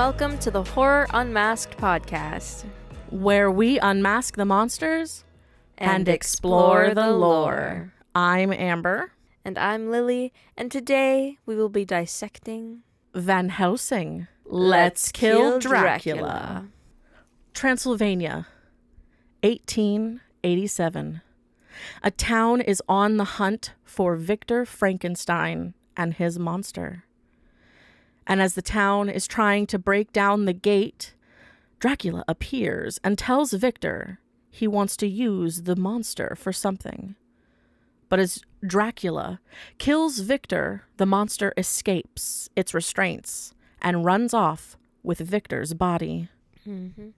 welcome to the Horror Unmasked podcast, where we unmask the monsters and explore the lore. I'm Amber. And I'm Lily, and today we will be dissecting Van Helsing. Let's kill Dracula. Transylvania, 1887. A town is on the hunt for Victor Frankenstein and his monster. And as the town is trying to break down the gate, Dracula appears and tells Victor he wants to use the monster for something. But as Dracula kills Victor, the monster escapes its restraints and runs off with Victor's body. Mm-hmm.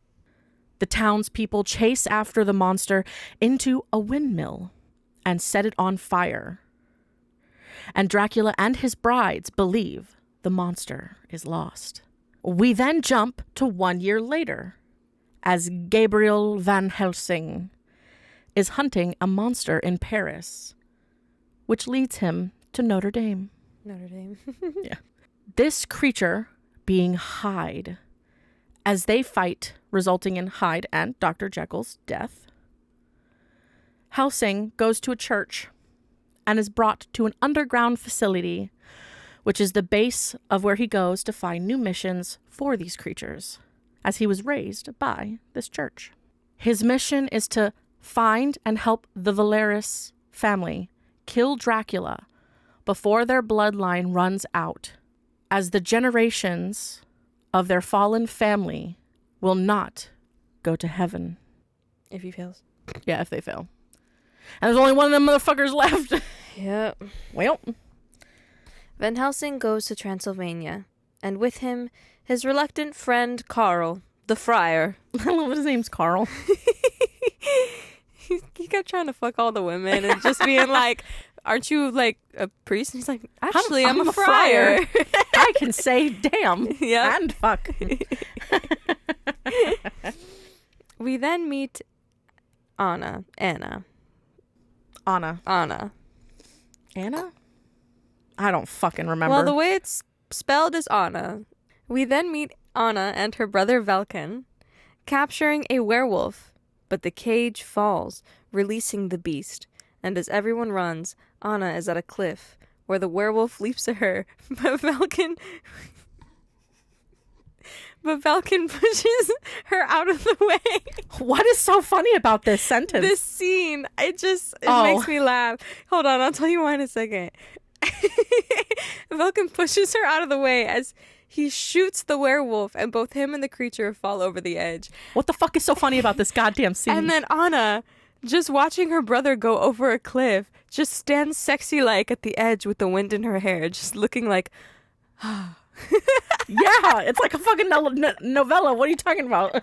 The townspeople chase after the monster into a windmill and set it on fire. And Dracula and his brides believe the monster is lost. We then jump to 1 year later, as Gabriel Van Helsing is hunting a monster in Paris, which leads him to Notre Dame. Notre Dame. Yeah. This creature being Hyde, as they fight, resulting in Hyde and Dr. Jekyll's death. Helsing goes to a church and is brought to an underground facility, which is the base of where he goes to find new missions for these creatures, as he was raised by this church. His mission is to find and help the Valeris family kill Dracula before their bloodline runs out, as the generations of their fallen family will not go to heaven. If he fails. Yeah, if they fail. And there's only one of them motherfuckers left. Yep. Well. Van Helsing goes to Transylvania, and with him, his reluctant friend Carl, the friar. I love his name's Carl. He kept trying to fuck all the women and just being like, aren't you like a priest? And he's like, actually, I'm a friar. I can say damn and fuck. We then meet Anna. Anna? I don't fucking remember. Well, the way it's spelled is Anna. We then meet Anna and her brother Velkin capturing a werewolf, but the cage falls, releasing the beast. And as everyone runs, Anna is at a cliff where the werewolf leaps at her, but Velkin pushes her out of the way. What is so funny about this sentence? This scene, it makes me laugh. Hold on, I'll tell you why in a second. Velkin pushes her out of the way as he shoots the werewolf, and both him and the creature fall over the edge. What the fuck is so funny about this goddamn scene? And then Anna, just watching her brother go over a cliff, just stands sexy-like at the edge with the wind in her hair, just looking like, yeah, it's like a fucking novella. What are you talking about?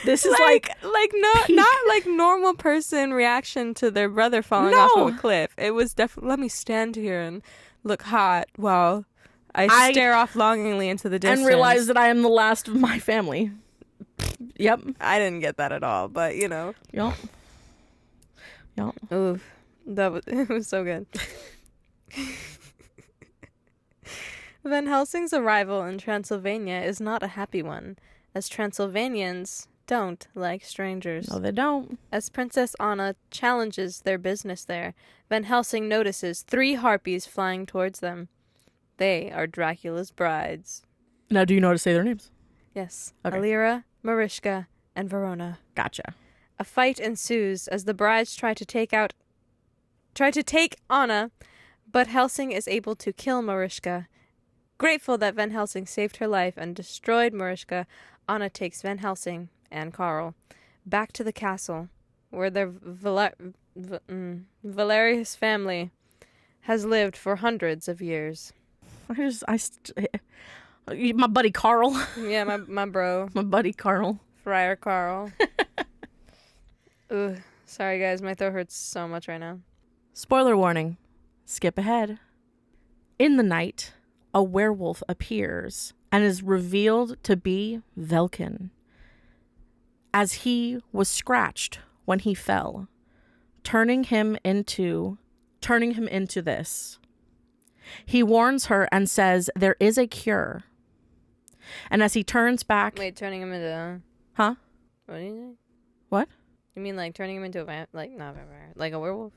This is not like normal person reaction to their brother falling off of a cliff. It was definitely, let me stand here and look hot while I stare off longingly into the distance and realize that I am the last of my family. Yep. I didn't get that at all, but you know. Yep. Oof. It was so good. Van Helsing's arrival in Transylvania is not a happy one, as Transylvanians don't like strangers. No, they don't. As Princess Anna challenges their business there, Van Helsing notices 3 harpies flying towards them. They are Dracula's brides. Now, do you know how to say their names? Yes. Okay. Alira, Marischka, and Verona. Gotcha. A fight ensues as the brides try to take Anna, but Helsing is able to kill Marischka. Grateful that Van Helsing saved her life and destroyed Marischka, Anna takes Van Helsing and Carl back to the castle, where their Valerius family has lived for hundreds of years. My buddy Carl. Yeah, my bro. My buddy Carl. Friar Carl. Ugh, sorry guys, my throat hurts so much right now. Spoiler warning. Skip ahead. In the night, a werewolf appears and is revealed to be Velkin, as he was scratched when he fell, turning him into this. He warns her and says there is a cure. And as he turns back... Wait, turning him into... Huh? What do you think? What? You mean like turning him into a not vampire, like a werewolf?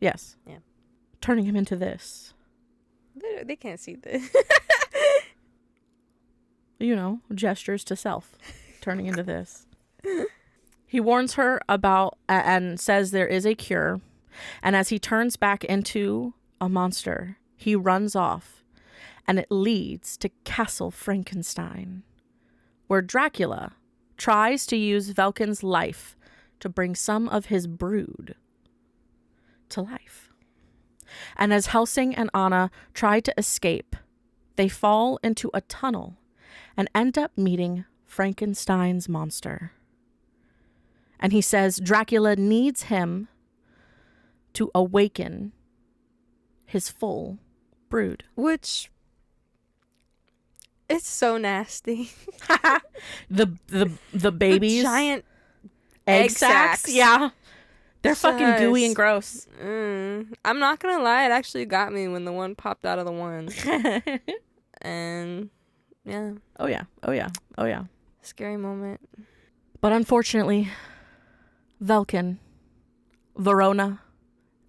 Yes. Yeah. Turning him into this. They can't see this. You know, gestures to self. Turning into this. He warns her about and says there is a cure. And as he turns back into a monster, he runs off. And it leads to Castle Frankenstein, where Dracula tries to use Velkin's life to bring some of his brood to life. And as Helsing and Anna try to escape, they fall into a tunnel and end up meeting Frankenstein's monster. And he says Dracula needs him to awaken his full brood. Which... It's so nasty. the babies. The giant egg sacs. Yeah. They're fucking gooey and gross. I'm not gonna lie, it actually got me when the one popped out of the one. And yeah. Oh yeah. Oh yeah. Oh yeah. Scary moment. But unfortunately, Velkin, Verona,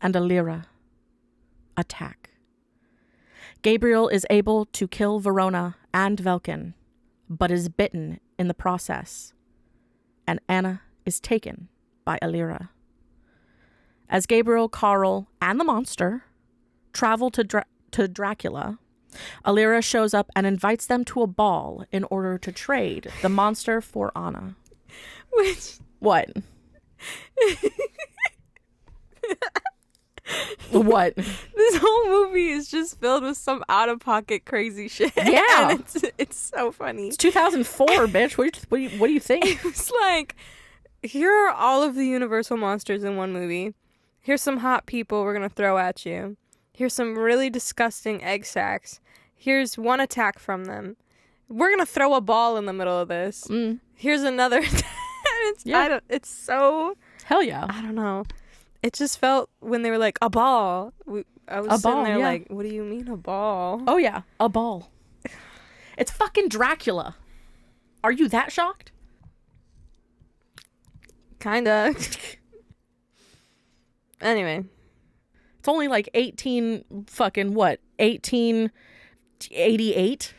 and Alira attack. Gabriel is able to kill Verona and Velkin, but is bitten in the process, and Anna is taken by Alira. As Gabriel, Carl, and the monster travel to Dracula, Alira shows up and invites them to a ball in order to trade the monster for Anna. Which... What? What? This whole movie is just filled with some out-of-pocket crazy shit. Yeah. And it's so funny. It's 2004, bitch. What do you think? It was like, here are all of the Universal monsters in one movie. Here's some hot people we're going to throw at you. Here's some really disgusting egg sacs. Here's one attack from them. We're going to throw a ball in the middle of this. Here's another. It's so... Hell yeah. I don't know. It just felt when they were like, a ball. I was sitting there like, what do you mean a ball? Oh yeah, a ball. It's fucking Dracula. Are you that shocked? Kinda. Anyway. It's only like 1888?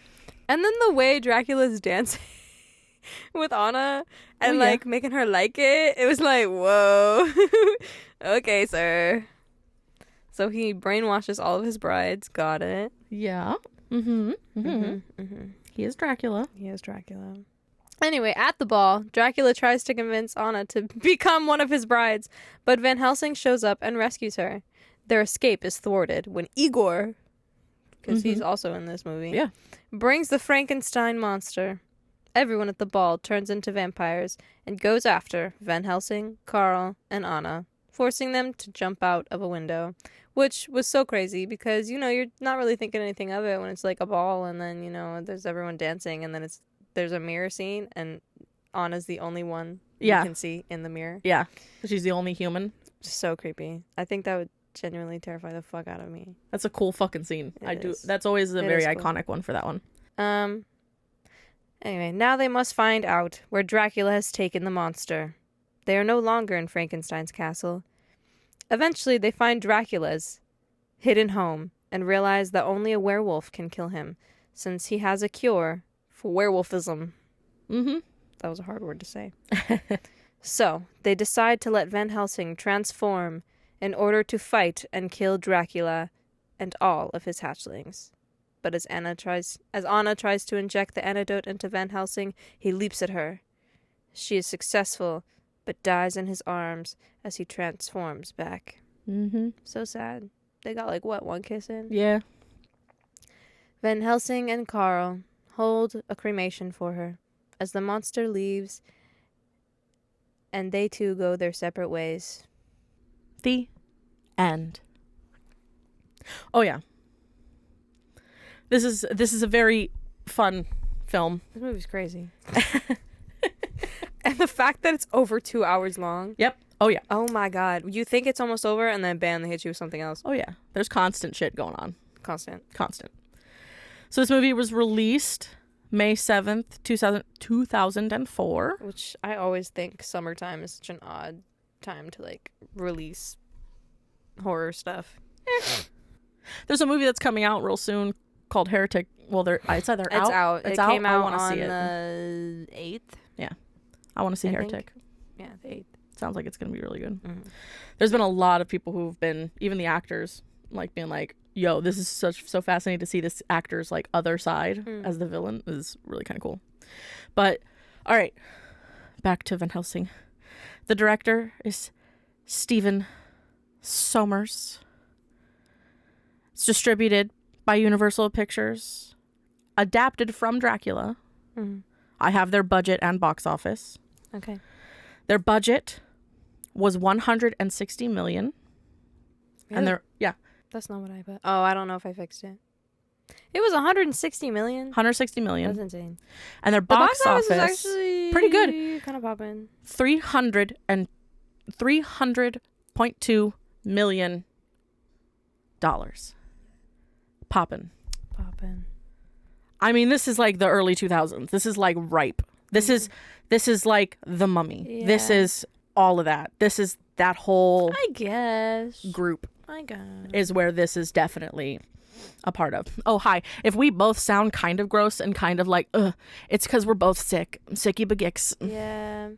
And then the way Dracula's dancing with Anna and making her like it was like, whoa. Okay, sir. So he brainwashes all of his brides. Got it. Yeah. He is Dracula. He is Dracula. Anyway, at the ball, Dracula tries to convince Anna to become one of his brides, but Van Helsing shows up and rescues her. Their escape is thwarted when Igor, because he's also in this movie, brings the Frankenstein monster. Everyone at the ball turns into vampires and goes after Van Helsing, Carl, and Anna, forcing them to jump out of a window, which was so crazy because, you're not really thinking anything of it when it's like a ball and then, there's everyone dancing and then there's a mirror scene and Anna's the only one you can see in the mirror. Yeah, she's the only human. So creepy. I think that would genuinely terrify the fuck out of me. That's a cool fucking scene. That's always a very iconic one for that one. Anyway, now they must find out where Dracula has taken the monster. They are no longer in Frankenstein's castle. Eventually, they find Dracula's hidden home and realize that only a werewolf can kill him, since he has a cure for werewolfism. That was a hard word to say. So, they decide to let Van Helsing transform in order to fight and kill Dracula and all of his hatchlings. But as Anna tries to inject the antidote into Van Helsing, he leaps at her. She is successful, but dies in his arms as he transforms back. So sad. They got one kiss in? Yeah. Van Helsing and Carl hold a cremation for her as the monster leaves, and they too go their separate ways. The end. Oh yeah. This is a very fun film. This movie's crazy. And the fact that it's over 2 hours long. Yep. Oh yeah. Oh my god. You think it's almost over and then bam, they hit you with something else. Oh yeah. There's constant shit going on. Constant. So this movie was released May 7th, 2004. Which I always think summertime is such an odd time to like release horror stuff. There's a movie that's coming out real soon called Heretic. Well, it's either It's out. It's it came I out want to on see it. the 8th. I want to see I Heretic. Yeah, the 8th. Sounds like it's going to be really good. Mm-hmm. There's been a lot of people who've been, even the actors, like being like, yo, this is so fascinating to see this actor's like other side as the villain. Is really kind of cool. But all right, back to Van Helsing. The director is Stephen Sommers. It's distributed by Universal Pictures, adapted from Dracula. I have their budget and box office. Okay. Their budget was 160 million. Really? And they're That's not what I put. Oh, I don't know if I fixed it. It was 160 million. 160 million. That's insane. And their The box office is actually pretty good. Kind of popping. 300.2 million dollars. Poppin'. I mean, this is like the early 2000s. This is like ripe. This is like The Mummy. Yeah. This is all of that. This is that whole I guess. group I guess. is where this is definitely a part of. Oh, hi. If we both sound kind of gross and kind of like, it's because we're both sick. Sicky bagicks. Yeah.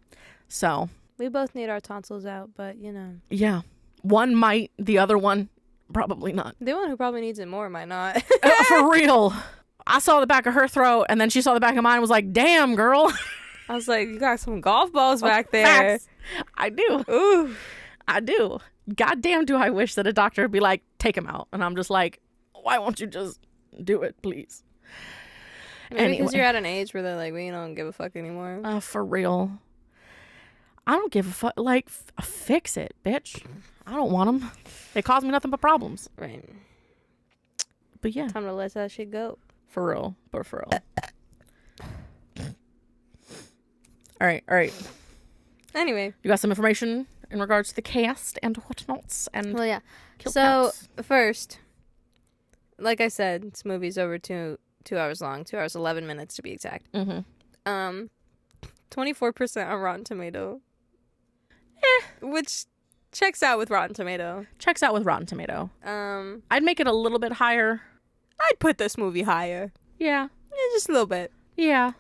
So. We both need our tonsils out, but you know. Yeah. One might, the other one probably not. The one who probably needs it more might not. For real. I saw the back of her throat and then she saw the back of mine and was like, damn, girl. I was like, you got some golf balls back there. Facts. I do. Ooh. I do. Goddamn, do I wish that a doctor would be like, take him out. And I'm just like, why won't you just do it, please? Maybe because you're at an age where they're like, we don't give a fuck anymore. For real. I don't give a fuck. Like, fix it, bitch. I don't want them. They cause me nothing but problems. Right. But yeah. Time to let that shit go. For real. But for real. All right. Anyway. You got some information in regards to the cast and whatnots and well, yeah. kill So counts? first, like I said, this movie's over 2 hours long, 2 hours 11 minutes to be exact. 24% on Rotten Tomato, which checks out with Rotten Tomato. Checks out with Rotten Tomato. I'd make it a little bit higher. I'd put this movie higher. Yeah, just a little bit. Yeah.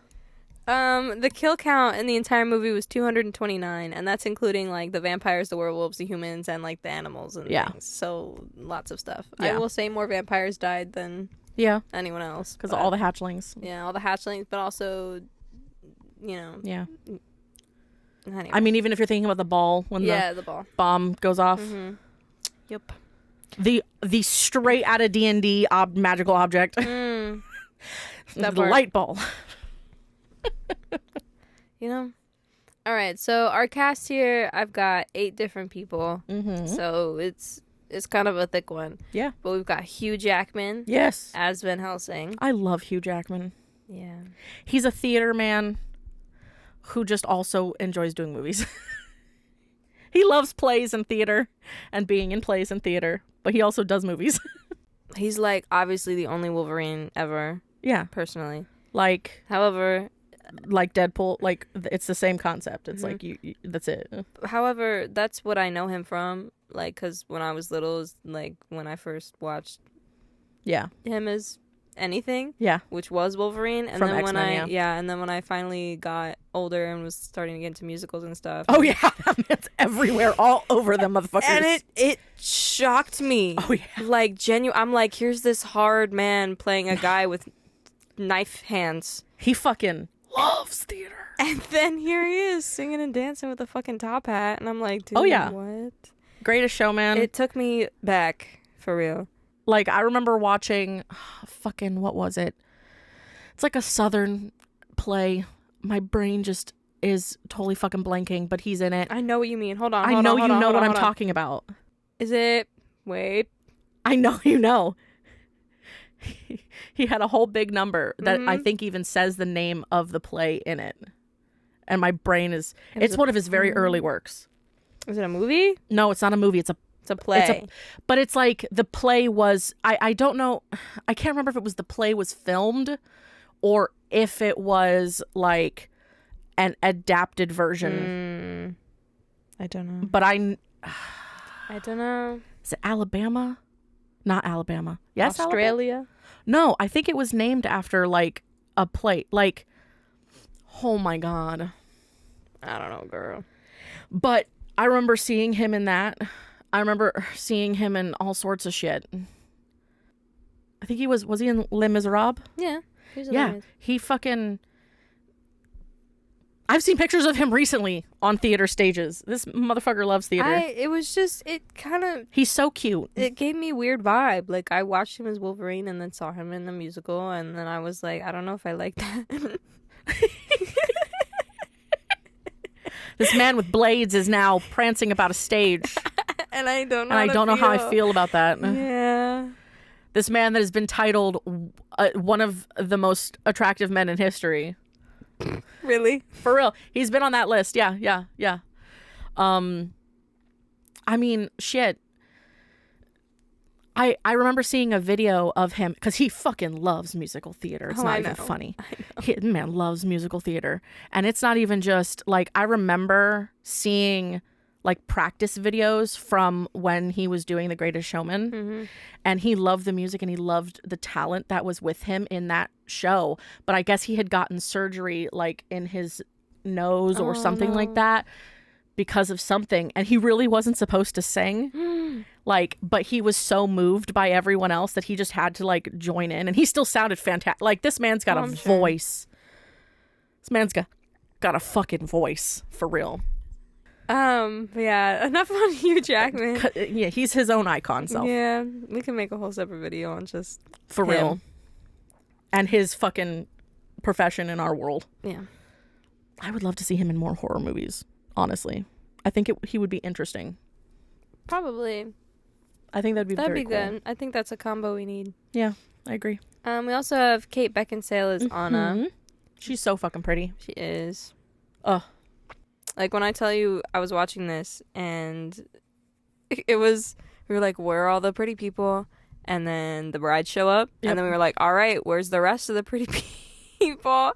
The kill count in the entire movie was 229, and that's including like the vampires, the werewolves, the humans, and like the animals and things. So lots of stuff. Yeah. I will say more vampires died than anyone else because all the hatchlings. Yeah, all the hatchlings, but also, you know. Yeah. Anyway. I mean, even if you're thinking about the ball when the ball bomb goes off. Mm-hmm. Yep. The straight out of D&D magical object. The light ball. You know. All right, so our cast here, I've got 8 different people. So it's kind of a thick one. Yeah. But we've got Hugh Jackman. Yes. As Van Helsing. I love Hugh Jackman. Yeah. He's a theater man who just also enjoys doing movies. He loves plays and theater and being in plays and theater, but he also does movies. He's like obviously the only Wolverine ever. Yeah. Personally. However, like Deadpool, like it's the same concept. It's like you that's it. However, that's what I know him from. Like, because when I was little, is like when I first watched. Him as anything. Which was Wolverine, and from then when X-Men, and then when I finally got older and was starting to get into musicals and stuff. Oh yeah, it's everywhere, all over them motherfuckers. And it shocked me. Oh yeah, like I'm like, here's this hard man playing a guy with knife hands. He fucking loves theater. And then here he is singing and dancing with a fucking top hat, and I'm like, dude, what? Greatest Showman. It took me back for real. Like, I remember watching, what was it? It's like a Southern play. My brain just is totally fucking blanking, but he's in it. I know what you mean. Hold on. I know you know what I'm talking about. Is it? Wait. I know you know. He had a whole big number that I think even says the name of the play in it. And my brain is... It's one of his very early works. Is it a movie? No, it's not a movie. It's a play. But it's like the play was... I don't know... I can't remember if it was the play was filmed or if it was like an adapted version. I don't know. But I don't know. Is it Alabama? Not Alabama. Yes, Australia? Alabama? No, I think it was named after like a plate. Like, oh my God. I don't know, girl. But I remember seeing him in that. I remember seeing him in all sorts of shit. I think was he in Les Miserables? Yeah. He fucking... I've seen pictures of him recently on theater stages. This motherfucker loves theater. He's so cute. It gave me weird vibe. Like, I watched him as Wolverine and then saw him in the musical, and then I was like, I don't know if I like that. This man with blades is now prancing about a stage. And I don't know how I feel about that. Yeah. This man that has been titled one of the most attractive men in history. Really? For real. He's been on that list. Yeah. I mean, shit. I remember seeing a video of him because he fucking loves musical theater. It's not even funny. Man loves musical theater. And it's not even just like, I remember seeing like practice videos from when he was doing The Greatest Showman. Mm-hmm. And he loved the music and he loved the talent that was with him in that show. But I guess he had gotten surgery like in his nose or something like that because of something. And he really wasn't supposed to sing. Like, but he was so moved by everyone else that he just had to like join in. And he still sounded fantastic. Like, this man's got a voice. This man's got a fucking voice for real. Yeah, enough on Hugh Jackman. Yeah, he's his own icon self. Yeah, we can make a whole separate video on just for him. Real. And his fucking profession in our world. Yeah. I would love to see him in more horror movies, honestly. I think he would be interesting. Probably. I think that'd be very cool. Good. I think that's a combo we need. Yeah, I agree. We also have Kate Beckinsale as Anna. She's so fucking pretty. She is. Ugh. Like, when I tell you I was watching this and we were like, where are all the pretty people? And then the brides show up. Yep. And then we were like, all right, where's the rest of the pretty people?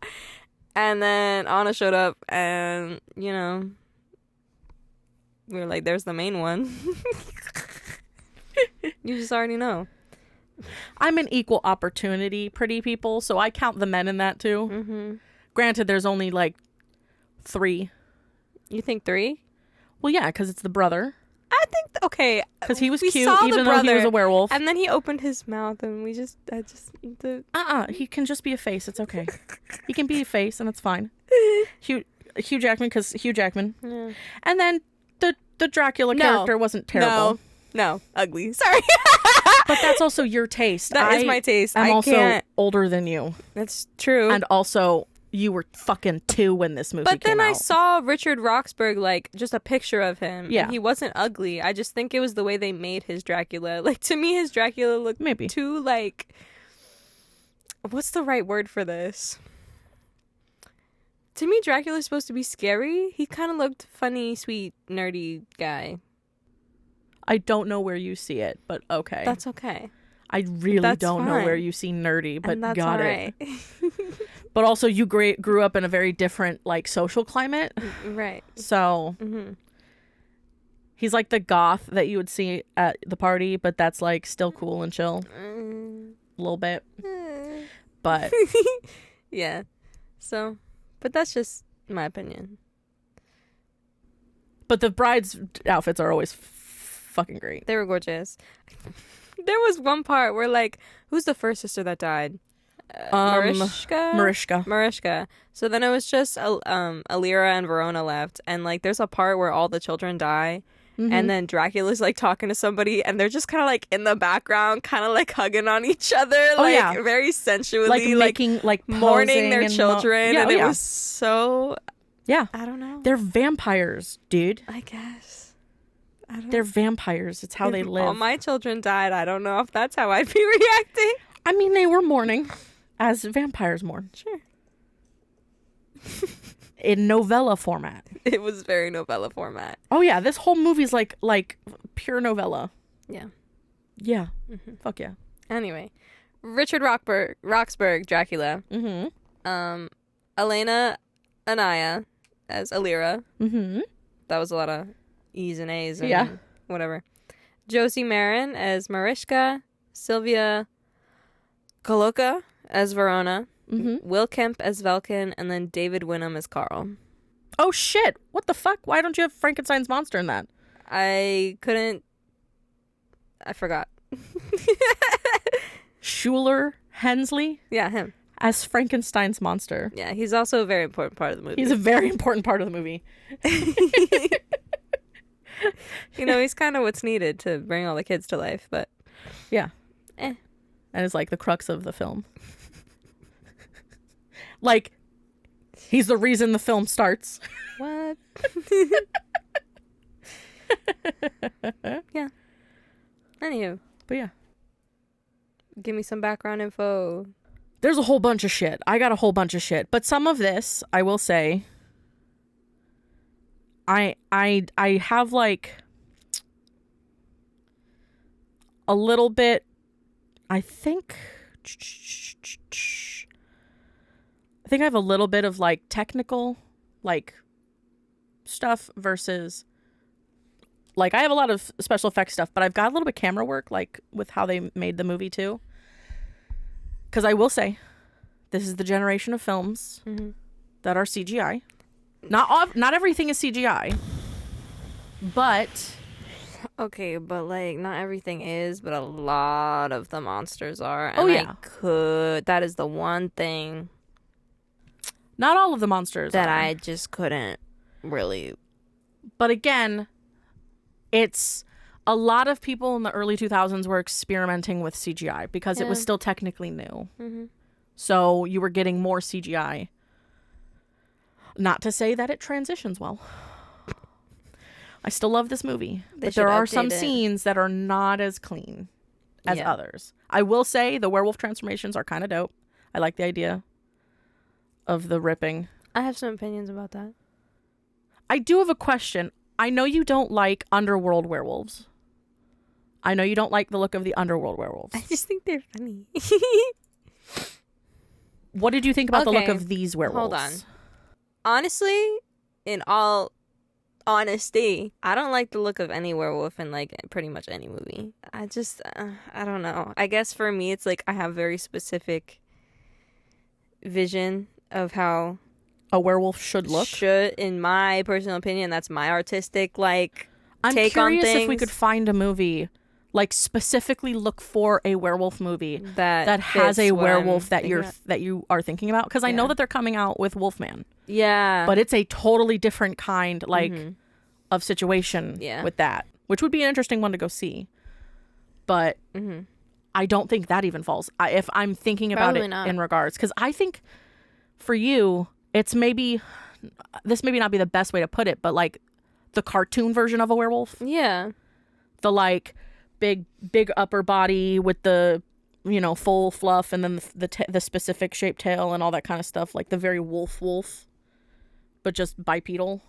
And then Anna showed up and, you know, we were like, there's the main one. You just already know. I'm an equal opportunity pretty people, so I count the men in that too. Mm-hmm. Granted, there's only like 3. You think 3? Well, yeah, because it's the brother. I think, okay. Because he was cute, even though he was a werewolf. And then he opened his mouth and he can just be a face. It's okay. He can be a face and it's fine. Hugh Jackman, because Hugh Jackman. Yeah. And then the Dracula character wasn't terrible. No, ugly. Sorry. But that's also your taste. That is my taste. I'm also older than you. That's true. And also, you were fucking 2 when this movie came out. But then I saw Richard Roxburgh, like, just a picture of him. Yeah. And he wasn't ugly. I just think it was the way they made his Dracula. Like, to me, his Dracula looked too, like... What's the right word for this? To me, Dracula's supposed to be scary. He kind of looked funny, sweet, nerdy guy. I don't know where you see it, but okay. That's okay. I really don't know where you see nerdy, but that's got right. it. But also, you grew up in a very different, like, social climate. Right. So, he's like the goth that you would see at the party, but that's, like, still cool and chill. A little bit. But. Yeah. So, but that's just my opinion. But the bride's outfits are always fucking great. They were gorgeous. There was one part where, like, who's the first sister that died? Mariska. So then it was just Alira and Verona left, and like there's a part where all the children die, and then Dracula's like talking to somebody, and they're just kind of like in the background, kind of like hugging on each other, very sensually, like making like mourning their children, and it was so I don't know. They're vampires, dude. I guess. They're vampires. It's how they live. All my children died. I don't know if that's how I'd be reacting. I mean, they were mourning as vampires mourn. Sure. In novella format. It was very novella format. Oh yeah, this whole movie's like pure novella. Yeah. Yeah. Fuck yeah. Anyway, Richard Roxburgh, Dracula. Mm-hmm. Elena Anaya as Alira. Mm-hmm. That was a lot of E's and A's and Yeah. whatever. Josie Marin as Mariska. Sylvia Koloka as Verona. Mm-hmm. Will Kemp as Velkin. And then David Winham as Carl. Oh, shit. What the fuck? Why don't you have Frankenstein's monster in that? I forgot. Schuler Hensley Yeah, him. as Frankenstein's monster. Yeah, he's also a very important part of the movie. He's a very important part of the movie. You know, he's kind of what's needed to bring all the kids to life, but... Yeah. Eh. And is like the crux of the film. Like, he's the reason the film starts. What? Yeah. Anywho. But yeah. Give me some background info. There's a whole bunch of shit. I got a whole bunch of shit. But some of this, I will say, I have like a little bit, I think I have a little bit of like technical like stuff versus like I have a lot of special effects stuff, but I've got a little bit camera work like with how they made the movie too. Because I will say, this is the generation of films that are CGI. Not everything is CGI, but Okay, but like not everything is, but a lot of the monsters are. And Oh, yeah. that is the one thing not all of the monsters that are. I just couldn't really. But again, it's a lot of people in the early 2000s were experimenting with CGI because it was still technically new. Mm-hmm. So you were getting more CGI. Not to say that it transitions well. I still love this movie. But there are some scenes that are not as clean as others. I will say the werewolf transformations are kind of dope. I like the idea of the ripping. I have some opinions about that. I do have a question. I know you don't like underworld werewolves. I know you don't like the look of the underworld werewolves. I just think they're funny. What did you think about the look Okay, of these werewolves? hold on. Honestly, in all honesty, I don't like the look of any werewolf in like pretty much any movie. I just, I don't know. I guess for me, it's like I have very specific vision of how A werewolf should look. in my personal opinion, that's my artistic like I'm take on curious things. if we could find a movie, like specifically look for a werewolf movie that has fits a what werewolf I'm that you are thinking about. Because I know Yeah. that they're coming out with Wolfman, Yeah. but it's a totally different kind of situation Yeah. with that, which would be an interesting one to go see. But I don't think that even falls. If I'm thinking about Probably it not. in regards, because I think for you, it's maybe this maybe not be the best way to put it, but like the cartoon version of a werewolf, Yeah. the like big upper body with the full fluff, and then the specific shaped tail and all that kind of stuff, like the very wolf, but just bipedal.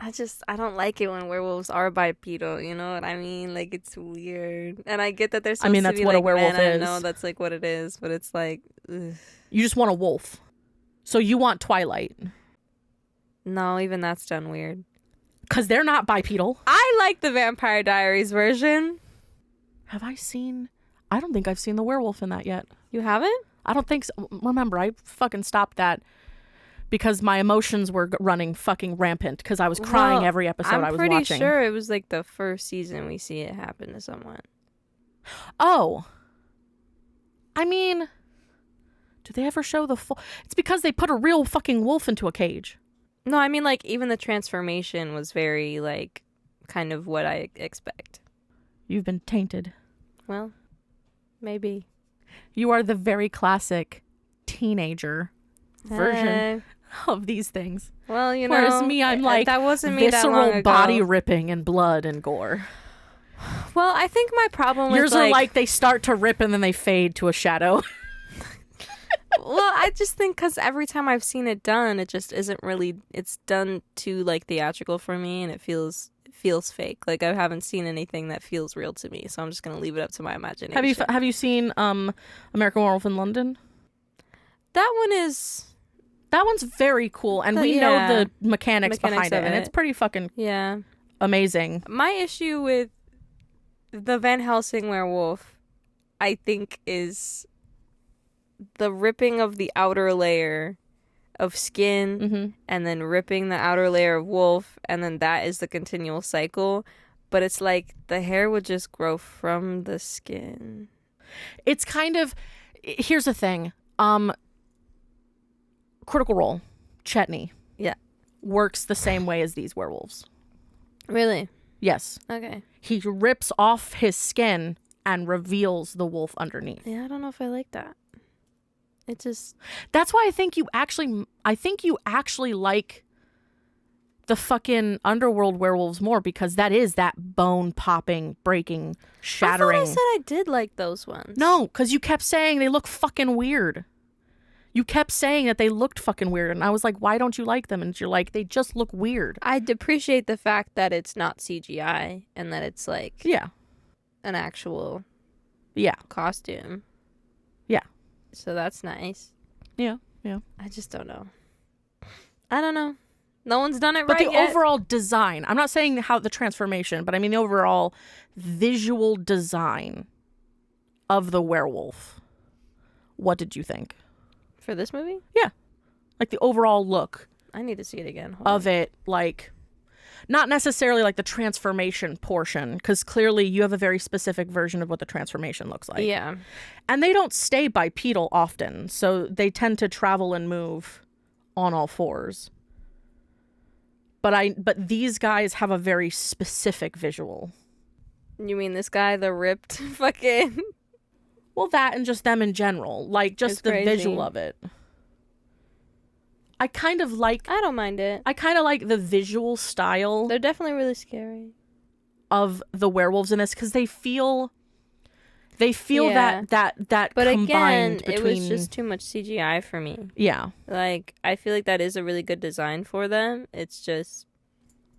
I don't like it when werewolves are bipedal, you know what I mean? Like, it's weird. And I get that there's supposed that's to be what a like werewolf men. is. I know that's like what it is, but it's like, ugh. You just want a wolf. So you want Twilight. No, even that's done weird. Because they're not bipedal. I like the Vampire Diaries version. Have I seen... I don't think I've seen the werewolf in that yet. You haven't? I don't think so. Remember, I fucking stopped that because my emotions were running fucking rampant because I was crying every episode I was watching. I'm pretty sure it was like the first season we see it happen to someone. Oh. I mean, do they ever show the full... It's because they put a real fucking wolf into a cage. No, I mean, like, even the transformation was very, like, kind of what I expect. You've been tainted. Well, maybe. You are the very classic teenager version of these things. Well, you know. Whereas me, I'm like that wasn't me that long visceral ago. body ripping and blood and gore. Well, I think my problem Yours with are like they start to rip and then they fade to a shadow. Well, I just think because every time I've seen it done, it just isn't really. It's done too like theatrical for me, and it feels feels fake. Like I haven't seen anything that feels real to me, so I'm just gonna leave it up to my imagination. Have you seen American Werewolf in London? That one's very cool, and we know the mechanics behind it, and it's pretty fucking amazing. My issue with the Van Helsing werewolf, I think, is the ripping of the outer layer of skin and then ripping the outer layer of wolf, and then that is the continual cycle. But it's like the hair would just grow from the skin. It's kind of, here's the thing. Critical Role, Chetney. Yeah. Works the same way as these werewolves. Really? Yes. Okay. He rips off his skin and reveals the wolf underneath. Yeah, I don't know if I like that. It just... That's why I think you actually like the fucking underworld werewolves more, because that is that bone popping, breaking, shattering. I thought I said I did like those ones. No, because you kept saying they look fucking weird. You kept saying that they looked fucking weird, and I was like, why don't you like them? And you're like, they just look weird. I appreciate the fact that it's not CGI and that it's like an actual costume. Yeah. So that's nice. Yeah. I just don't know. I don't know. No one's done it but right the yet. overall design, I'm not saying how the transformation, but I mean the overall visual design of the werewolf. What did you think? For this movie? Yeah. Like the overall look. I need to see it again. Of it, like, not necessarily like the transformation portion, because clearly you have a very specific version of what the transformation looks like. Yeah. And they don't stay bipedal often, so they tend to travel and move on all fours. But these guys have a very specific visual. You mean this guy, the ripped fucking... Well, that and just them in general. Like, just the visual of it. I kind of like... I don't mind it. I kind of like the visual style. They're definitely really scary. Of the werewolves in this, because they feel that but combined again, between... it was just too much CGI for me. Yeah. Like, I feel like that is a really good design for them. It's just...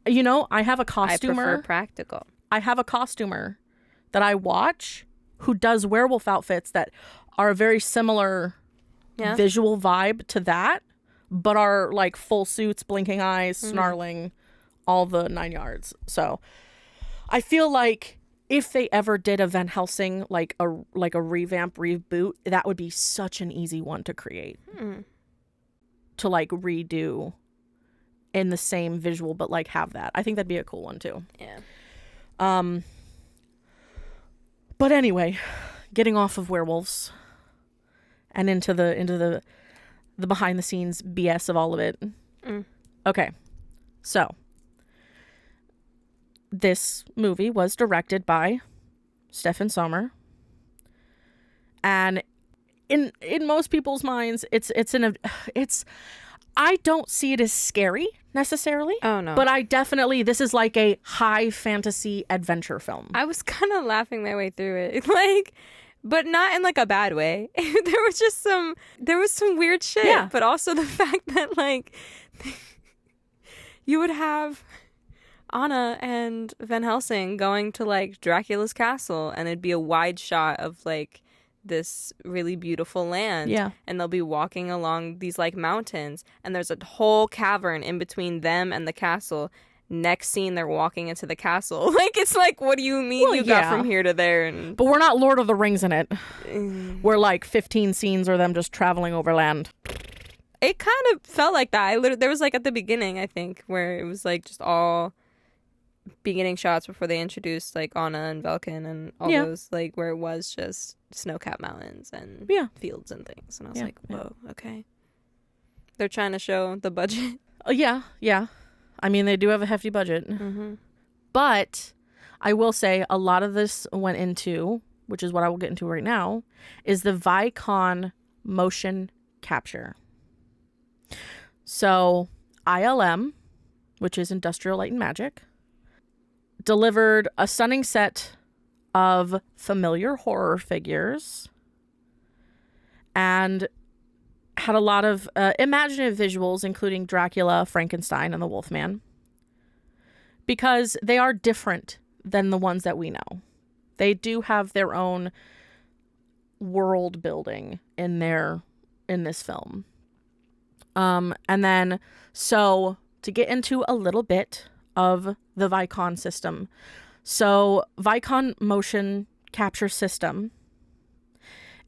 You know, I have a costumer. I prefer practical. I have a costumer that I watch who does werewolf outfits that are a very similar visual vibe to that, but are like full suits, blinking eyes, snarling, all the 9 yards. So I feel like if they ever did a Van Helsing, like a revamp, reboot, that would be such an easy one to create. To like redo in the same visual, but like have that. I think that'd be a cool one too. Yeah. But anyway, getting off of werewolves and into the behind the scenes BS of all of it. Okay. So this movie was directed by Stefan Sommer. And in most people's minds, it's I don't see it as scary necessarily. Oh, no. But this is like a high fantasy adventure film. I was kind of laughing my way through it. Like, but not in like a bad way. There was some weird shit. Yeah. But also the fact that like you would have Anna and Van Helsing going to like Dracula's castle, and it'd be a wide shot of like this really beautiful land. Yeah. And they'll be walking along these like mountains, and there's a whole cavern in between them and the castle. Next scene, they're walking into the castle. Like, it's like, what do you mean you got from here to there? And but we're not Lord of the Rings in it. We're like 15 scenes or them just traveling over land. It kind of felt like that. There was like at the beginning, I think, where it was like just all beginning shots before they introduced like Anna and Velkin and all those, like where it was just snow-capped mountains and fields and things. And I was like, whoa, okay. They're trying to show the budget. Yeah. I mean, they do have a hefty budget. But I will say a lot of this went into, which is what I will get into right now, is the Vicon motion capture. So ILM, which is Industrial Light and Magic, delivered a stunning set of familiar horror figures and had a lot of imaginative visuals, including Dracula, Frankenstein, and the Wolfman, because they are different than the ones that we know. They do have their own world building in this film. And then, so to get into a little bit of the Vicon system. So Vicon motion capture system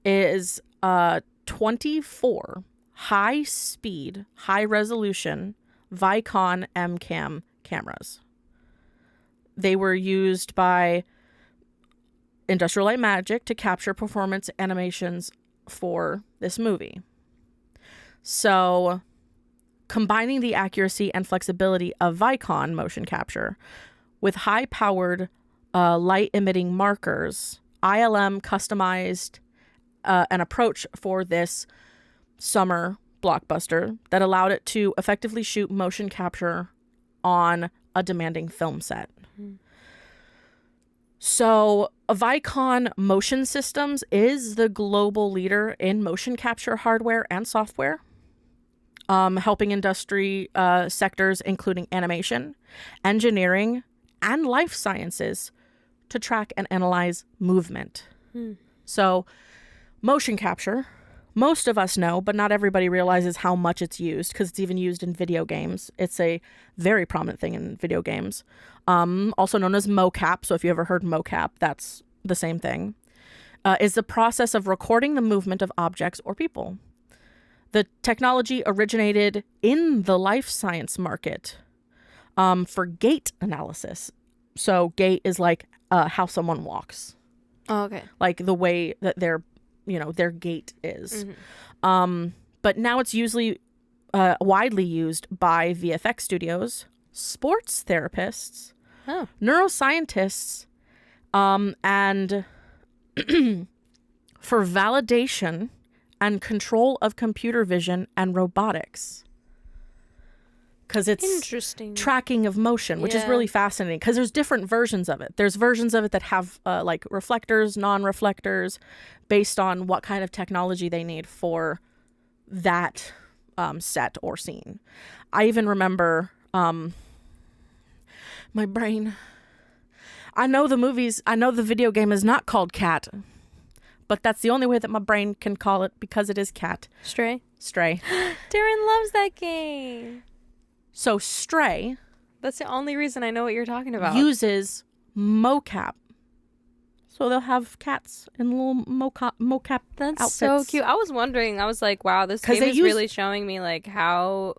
is 24 high-speed, high-resolution Vicon MCAM cameras. They were used by Industrial Light Magic to capture performance animations for this movie. So, combining the accuracy and flexibility of Vicon motion capture with high-powered light-emitting markers, ILM customized an approach for this summer blockbuster that allowed it to effectively shoot motion capture on a demanding film set. Mm-hmm. So Vicon Motion Systems is the global leader in motion capture hardware and software, helping industry sectors including animation, engineering, and life sciences to track and analyze movement. So motion capture, most of us know, but not everybody realizes how much it's used because it's even used in video games. It's a very prominent thing in video games. Also known as mocap. So if you ever heard mocap, that's the same thing. Is the process of recording the movement of objects or people. The technology originated in the life science market for gait analysis. So gait is like how someone walks. Oh, okay. Like the way that their gait is. Mm-hmm. But now it's usually widely used by VFX studios, sports therapists, neuroscientists, and for validation and control of computer vision and robotics. Because it's interesting tracking of motion, which is really fascinating because there's different versions of it. There's versions of it that have like reflectors, non-reflectors, based on what kind of technology they need for that set or scene. I even remember my brain. I know the video game is not called Cat, but that's the only way that my brain can call it because it is Cat. Stray. Darren loves that game. So Stray, that's the only reason I know what you're talking about, uses mocap. So they'll have cats in little mocap That's outfits. So cute. I was wondering, I was like, wow, this game is really showing me like how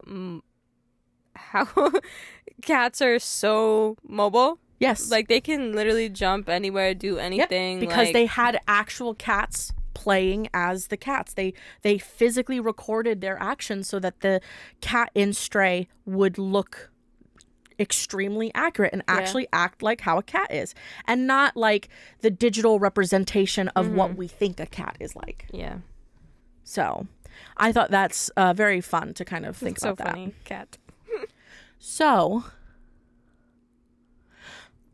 cats are so mobile. Yes. Like they can literally jump anywhere, do anything. Yep, because they had actual cats playing as the cats. They physically recorded their actions so that the cat in Stray would look extremely accurate and actually act like how a cat is, and not like the digital representation of what we think a cat is like. Yeah. So I thought that's very fun to kind of think about that. So funny. Cat. So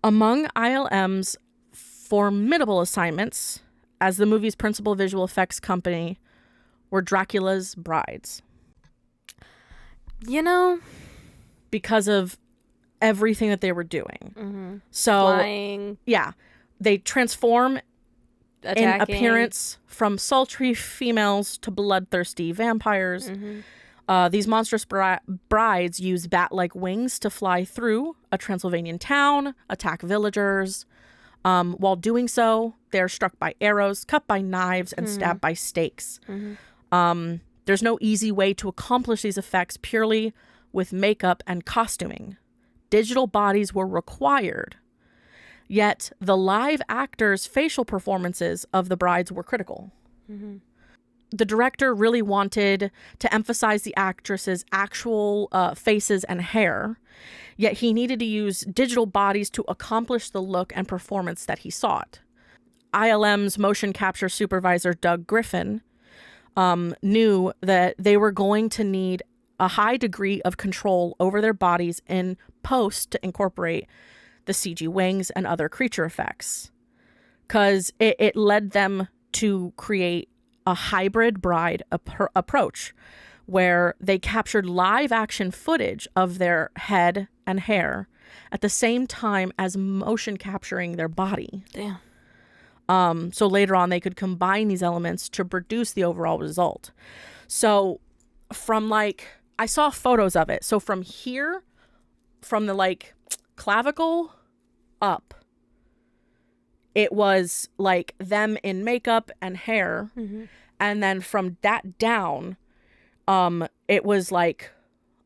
among ILM's formidable assignments as the movie's principal visual effects company were Dracula's brides. Because of everything that they were doing. Mm-hmm. So, flying. Yeah. They transform attacking. In appearance from sultry females to bloodthirsty vampires. Mm-hmm. These monstrous brides use bat-like wings to fly through a Transylvanian town, attack villagers. While doing so, they're struck by arrows, cut by knives, and stabbed by stakes. Mm-hmm. There's no easy way to accomplish these effects purely with makeup and costuming. Digital bodies were required, yet the live actors' facial performances of the brides were critical. Mm-hmm. The director really wanted to emphasize the actresses' actual faces and hair, yet he needed to use digital bodies to accomplish the look and performance that he sought. ILM's motion capture supervisor, Doug Griffin, knew that they were going to need a high degree of control over their bodies in post to incorporate the CG wings and other creature effects, because it led them to create a hybrid bride approach where they captured live action footage of their head and hair at the same time as motion capturing their body. Damn. So later on, they could combine these elements to produce the overall result. So from like, I saw photos of it. So from here, from the like clavicle up, it was like them in makeup and hair. Mm-hmm. And then from that down, it was like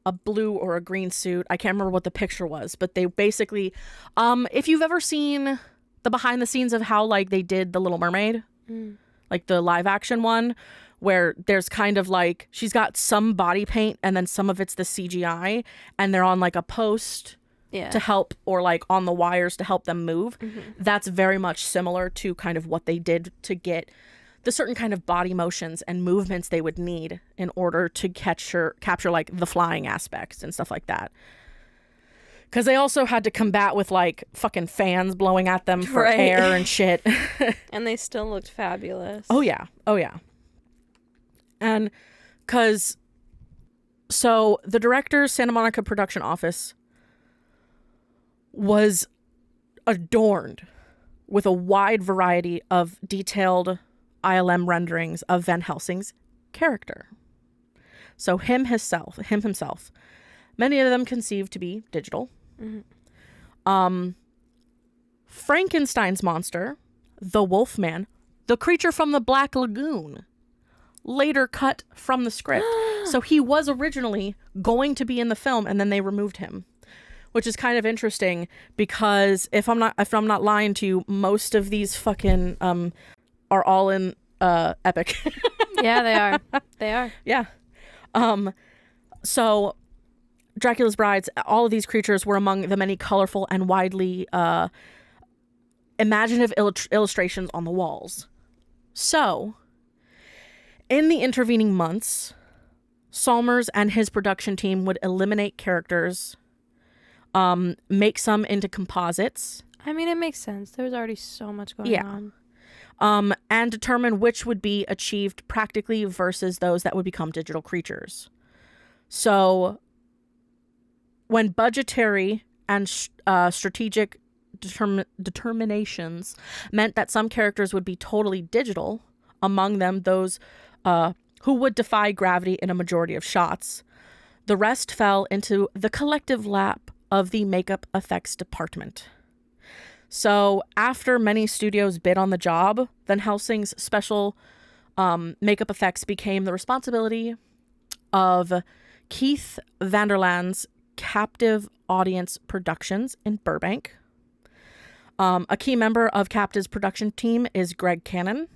a blue or a green suit. I can't remember what the picture was, but they basically, if you've ever seen the behind the scenes of how like they did The Little Mermaid, like the live action one, where there's kind of like, she's got some body paint and then some of it's the CGI, and they're on like a post to help, or like on the wires to help them move. That's very much similar to kind of what they did to get the certain kind of body motions and movements they would need in order to capture like the flying aspects and stuff like that. Because they also had to combat with like fucking fans blowing at them for air and shit. And they still looked fabulous. Oh yeah. And so the director's Santa Monica production office was adorned with a wide variety of detailed ILM renderings of Van Helsing's character. So him himself, many of them conceived to be digital. Frankenstein's monster, the Wolfman, the creature from the Black Lagoon, later cut from the script. So he was originally going to be in the film, and then they removed him, which is kind of interesting because if I'm not lying to you, most of these fucking are all in Epic. Yeah, they are. Yeah. So Dracula's brides, all of these creatures were among the many colorful and widely imaginative illustrations on the walls. So in the intervening months, Salmers and his production team would eliminate characters, make some into composites. I mean, it makes sense. There was already so much going on. And determine which would be achieved practically versus those that would become digital creatures. So when budgetary and strategic determinations meant that some characters would be totally digital, among them those who would defy gravity in a majority of shots, the rest fell into the collective lap of the makeup effects department. So after many studios bid on the job, Van Helsing's special makeup effects became the responsibility of Keith Vanderland's Captive Audience Productions in Burbank. A key member of Captive's production team is Greg Canham,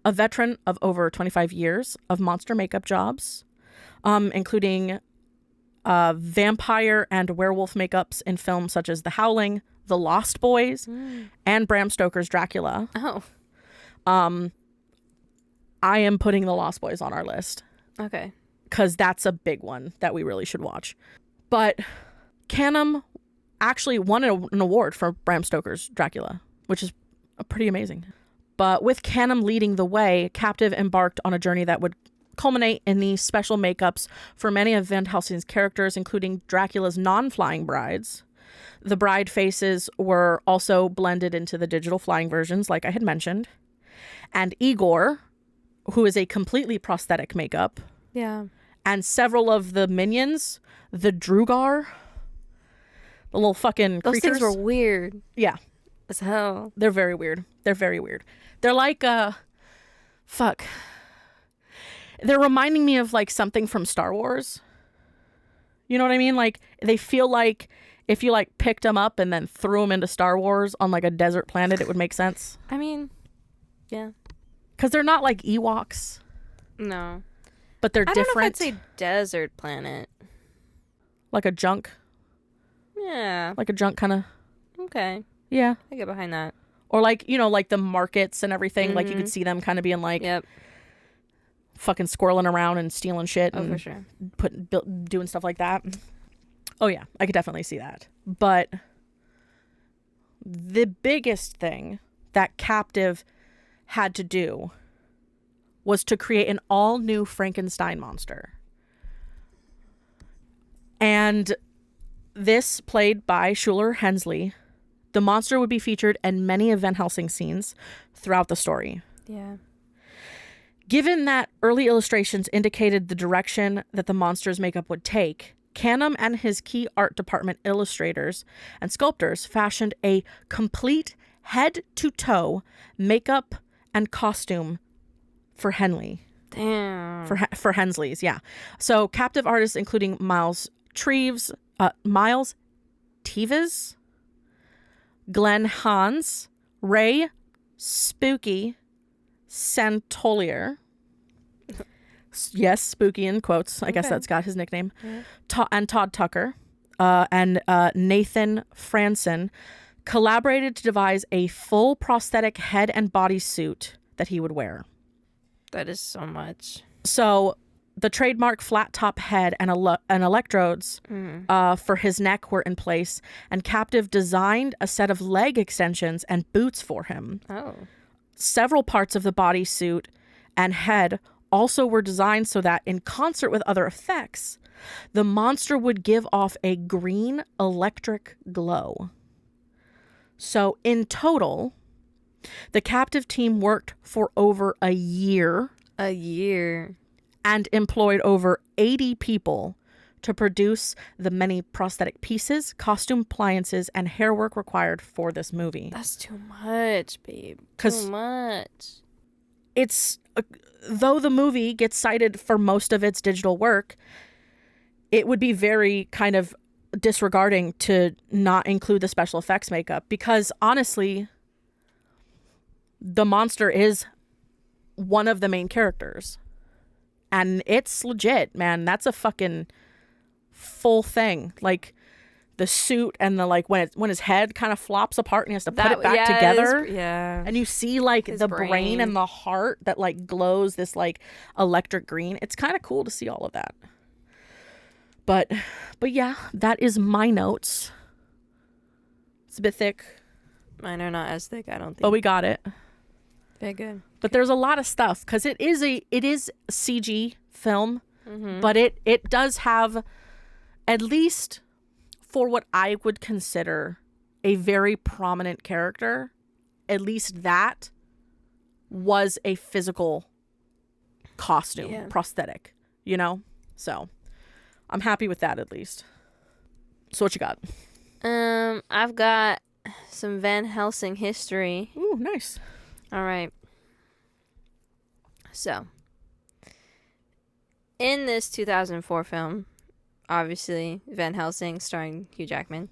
a veteran of over 25 years of monster makeup jobs, including vampire and werewolf makeups in films such as The Howling, The Lost Boys, and Bram Stoker's Dracula. Oh. I am putting The Lost Boys on our list. Okay. Because that's a big one that we really should watch. But Canham actually won an award for Bram Stoker's Dracula, which is pretty amazing. But with Canham leading the way, Captive embarked on a journey that would culminate in the special makeups for many of Van Helsing's characters, including Dracula's non-flying brides. The bride faces were also blended into the digital flying versions, like I had mentioned. And Igor, who is a completely prosthetic makeup. Yeah. And several of the minions, the Drugar, the little fucking Those creatures. things were weird. Yeah. As hell. They're very weird. They're like, fuck. They're reminding me of like something from Star Wars. You know what I mean? Like they feel like if you like picked them up and then threw them into Star Wars on like a desert planet, it would make sense. I mean, yeah. Because they're not like Ewoks. No. But they're different. I don't know if I'd say desert planet. Like a junk. Yeah. Like a junk kind of. Okay. Yeah. I get behind that. Or like, you know, like the markets and everything. Like you could see them kind of being like. Yep. Fucking squirreling around and stealing shit. Oh, and for sure. Doing stuff like that. Oh yeah, I could definitely see that. But the biggest thing that Captive had to do was to create an all-new Frankenstein monster. And this, played by Schuler Hensley, the monster would be featured in many of Van Helsing scenes throughout the story. Yeah. Given that early illustrations indicated the direction that the monster's makeup would take, Canham and his key art department illustrators and sculptors fashioned a complete head-to-toe makeup and costume for Henley. Damn. For Hensley's, yeah. So captive artists including Miles Teves, Glenn Hans, Ray Spooky Santolier. Yes, Spooky in quotes. I guess that's got his nickname. Yeah. And Todd Tucker and Nathan Franson collaborated to devise a full prosthetic head and body suit that he would wear. That is so much. So the trademark flat top head and electrodes for his neck were in place, and Captive designed a set of leg extensions and boots for him. Oh. Several parts of the bodysuit and head also were designed so that, in concert with other effects, the monster would give off a green electric glow. So in total, the Captive team worked for over a year. A year. And employed over 80 people to produce the many prosthetic pieces, costume appliances, and hair work required for this movie. That's too much, babe. Too much. It's, though the movie gets cited for most of its digital work, it would be very kind of disregarding to not include the special effects makeup, because honestly, the monster is one of the main characters. And it's legit, man. That's a fucking full thing. Like the suit and the when his head kind of flops apart and he has to put it back together. Yeah. And you see like his the brain and the heart that like glows this like electric green. It's kind of cool to see all of that. But yeah, that is my notes. It's a bit thick. Mine are not as thick, I don't think. But we got it. Very good. But there's a lot of stuff because it is CG film, but it does have, at least for what I would consider a very prominent character, at least that was a physical costume, prosthetic, you know? So I'm happy with that at least. So what you got? I've got some Van Helsing history. Ooh, nice. All right. So, in this 2004 film, obviously Van Helsing, starring Hugh Jackman,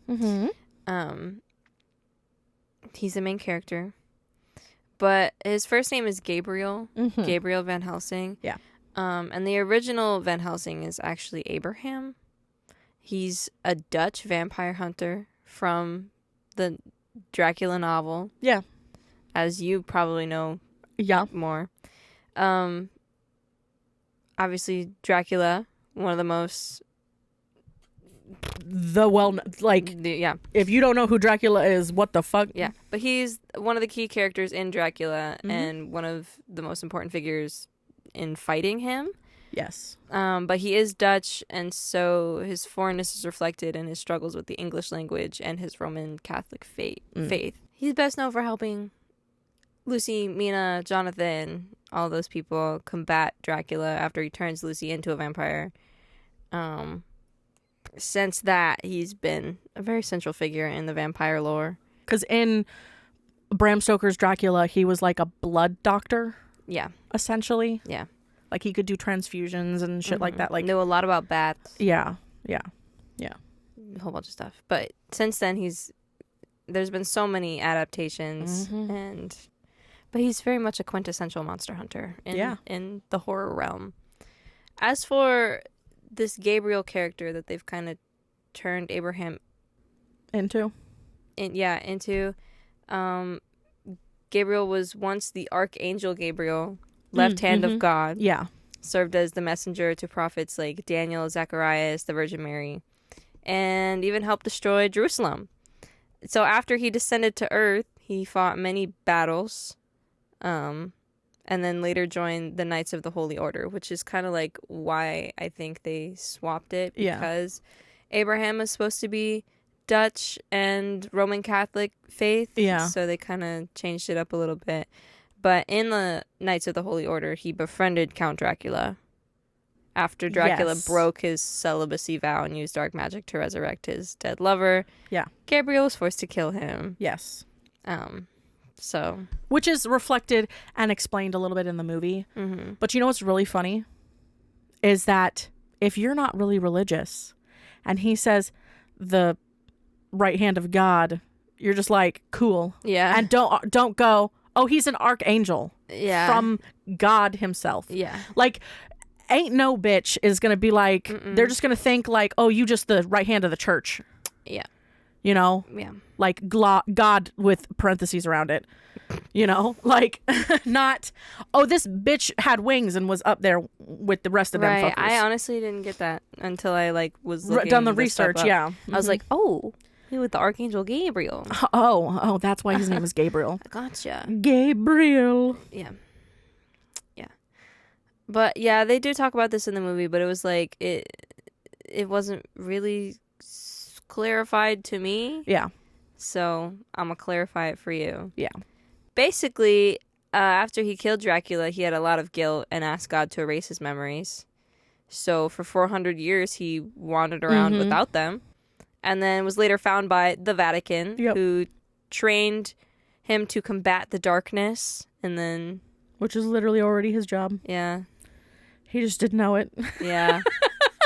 he's the main character, but his first name is Gabriel, Gabriel Van Helsing. Yeah. And the original Van Helsing is actually Abraham. He's a Dutch vampire hunter from the Dracula novel. Yeah. As you probably know more. Obviously Dracula, one of the most... if you don't know who Dracula is, what the fuck? Yeah, but he's one of the key characters in Dracula and one of the most important figures in fighting him. Yes. But he is Dutch, and so his foreignness is reflected in his struggles with the English language and his Roman Catholic faith. He's best known for helping Lucy, Mina, Jonathan, all those people combat Dracula after he turns Lucy into a vampire. Since that, he's been a very central figure in the vampire lore. Because in Bram Stoker's Dracula, he was like a blood doctor. Yeah. Essentially. Yeah. Like he could do transfusions and shit like that. Like knew a lot about bats. Yeah. A whole bunch of stuff. But since then, there's been so many adaptations, but he's very much a quintessential monster hunter in the horror realm. As for this Gabriel character that they've kind of turned Abraham into, Gabriel was once the Archangel Gabriel, left hand of God. Yeah. Served as the messenger to prophets like Daniel, Zacharias, the Virgin Mary, and even helped destroy Jerusalem. So after he descended to earth, he fought many battles, and then later joined the Knights of the Holy Order, which is kind of like why I think they swapped it, because Abraham is supposed to be Dutch and Roman Catholic faith. Yeah. So they kind of changed it up a little bit. But in the Knights of the Holy Order, he befriended Count Dracula after Dracula Yes. broke his celibacy vow and used dark magic to resurrect his dead lover. Yeah. Gabriel was forced to kill him. Yes. So. Which is reflected and explained a little bit in the movie. Mm-hmm. But you know what's really funny? Is that if you're not really religious and he says the right hand of God, you're just like, cool. Yeah. And don't go, oh, he's an archangel from God himself. Yeah. Like, ain't no bitch is going to be like, they're just going to think like, oh, you just the right hand of the church. Yeah. You know? Yeah. Like God with parentheses around it. You know? Like, not, oh, this bitch had wings and was up there with the rest of them fuckers. I honestly didn't get that until I like was looking done the this stuff research, up. yeah. I was like, oh, he with the Archangel Gabriel. Oh, that's why his name is Gabriel. Gotcha. Gabriel. Yeah. But yeah, they do talk about this in the movie, but it was like it wasn't really clarified to me. Yeah. So I'm gonna clarify it for you. Yeah. Basically, after he killed Dracula, he had a lot of guilt and asked God to erase his memories. So for 400 years, he wandered around without them, and then was later found by the Vatican, who trained him to combat the darkness, and then. Which is literally already his job. Yeah. He just didn't know it. Yeah.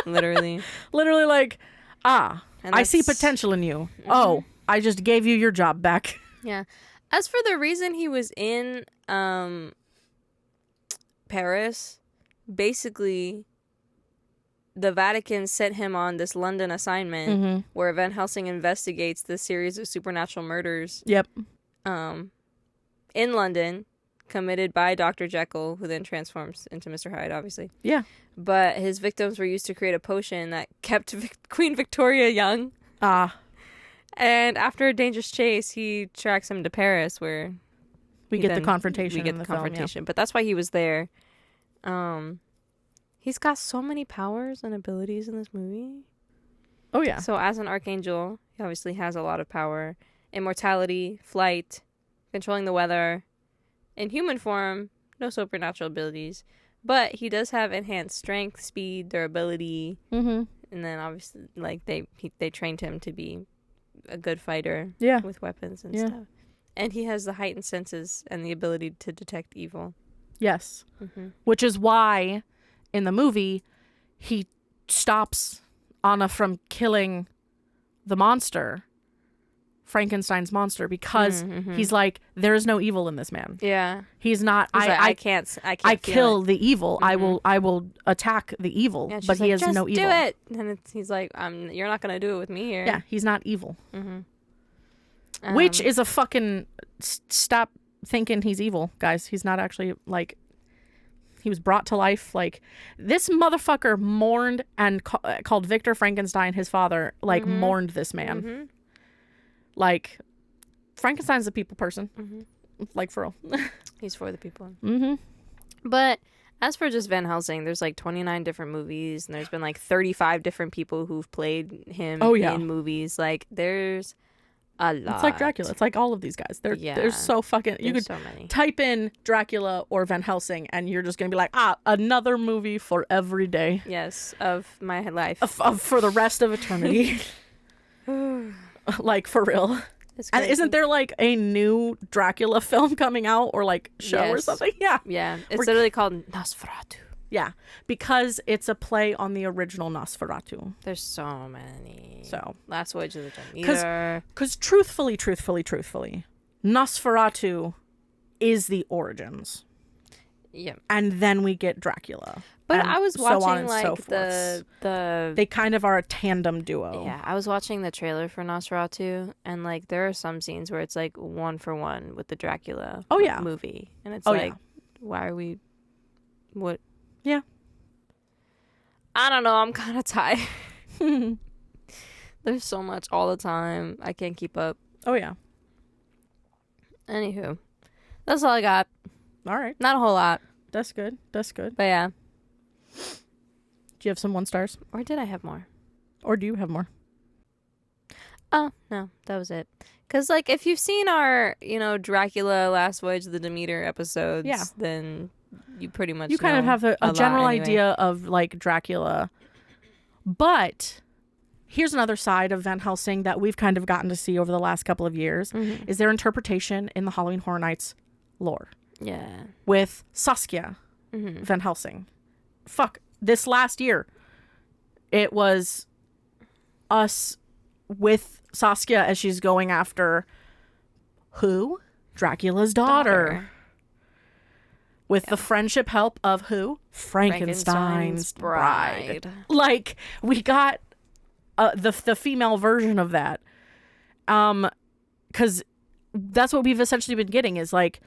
Literally. Literally like, I see potential in you. Oh, I just gave you your job back. Yeah. As for the reason he was in Paris, basically the Vatican sent him on this London assignment where Van Helsing investigates the series of supernatural murders. Yep. In London, committed by Dr. Jekyll, who then transforms into Mr. Hyde, obviously. Yeah. But his victims were used to create a potion that kept Queen Victoria young. And after a dangerous chase, he tracks him to Paris, where we get the confrontation. We get the confrontation, but that's why he was there. He's got so many powers and abilities in this movie. Oh yeah. So as an archangel, he obviously has a lot of power: immortality, flight, controlling the weather. In human form, no supernatural abilities, but he does have enhanced strength, speed, durability, and then obviously, like they trained him to be a good fighter, with weapons and stuff. And he has the heightened senses and the ability to detect evil. Yes, which is why in the movie he stops Anna from killing the monster. Frankenstein's monster, because he's like, there is no evil in this man. Yeah, he's not. I can't kill the evil. I will attack the evil, but he has no evil. Do it, and he's like, you're not gonna do it with me here. Yeah, he's not evil. Which is a fucking stop thinking he's evil, guys. He's not actually like. He was brought to life. Like, this motherfucker mourned and called Victor Frankenstein his father. Like, mourned this man. Like, Frankenstein's a people person. Like, for real. He's for the people. But as for just Van Helsing, there's like 29 different movies, and there's been like 35 different people who've played him in movies. Like, there's a lot. It's like Dracula. It's like all of these guys. There's so fucking... You could so many. Type in Dracula or Van Helsing, and you're just going to be like, another movie for every day. Yes, of my life. For the rest of eternity. Like, for real. And isn't there like a new Dracula film coming out, or like show or something? Yeah, it's literally called Nosferatu. Yeah, because it's a play on the original Nosferatu. There's so many. So Last Voyage of the Demeter. Because truthfully, Nosferatu is the origins. Yeah, and then we get Dracula. But I was watching so the they kind of are a tandem duo. Yeah, I was watching the trailer for Nosferatu, and like there are some scenes where it's like 1-for-1 with the Dracula movie, and it's why are we what? Yeah, I don't know. I'm kind of tired. There's so much all the time. I can't keep up. Oh yeah. Anywho, that's all I got. All right, not a whole lot. That's good. But yeah. Do you have some 1 stars? Or did I have more? Or do you have more? Oh, no, that was it. Because, like, if you've seen our, Dracula Last Voyage of the Demeter episodes, Yeah. then you pretty much You kind of have a general lot anyway. idea of, like, Dracula. But here's another side of Van Helsing that we've kind of gotten to see over the last couple of years, is their interpretation in the Halloween Horror Nights lore. Yeah. With Saskia Van Helsing. Fuck, this last year, it was us with Saskia as she's going after who? Dracula's daughter. With the friendship help of who? Frankenstein's bride. Like, we got the female version of that. Because that's what we've essentially been getting is like,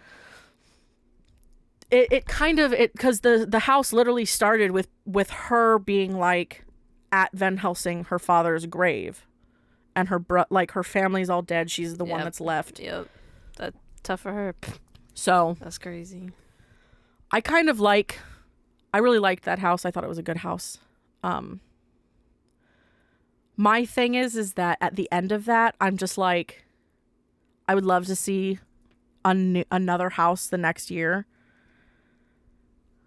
because the house literally started with her being like at Van Helsing, her father's grave, and her her family's all dead. She's the one that's left. Yep, that's tough for her. So that's crazy. I really liked that house. I thought it was a good house. My thing is that at the end of that, I'm just like, I would love to see another house the next year.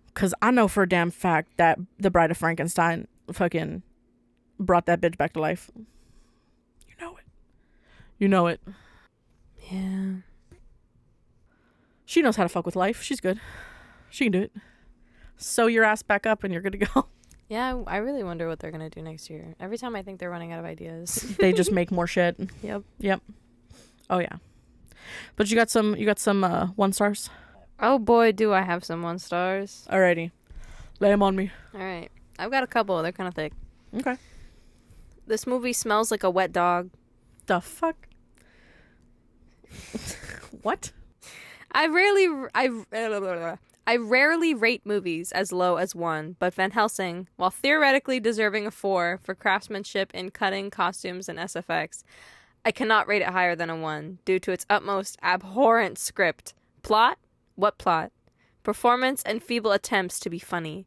Because I know for a damn fact that the Bride of Frankenstein fucking brought that bitch back to life. You know it. You know it. Yeah. She knows how to fuck with life. She's good. She can do it. Sew your ass back up and you're good to go. Yeah, I really wonder what they're going to do next year. Every time I think they're running out of ideas. They just make more shit. Yep. Oh, yeah. But you got some 1 stars? Oh, boy, do I have some 1 stars. Alrighty. Lay them on me. All right. I've got a couple. They're kind of thick. Okay. This movie smells like a wet dog. The fuck? What? I rarely rate movies as low as 1, but Van Helsing, while theoretically deserving a 4 for craftsmanship in cutting, costumes, and SFX, I cannot rate it higher than a 1 due to its utmost abhorrent script. Plot? What plot? Performance and feeble attempts to be funny.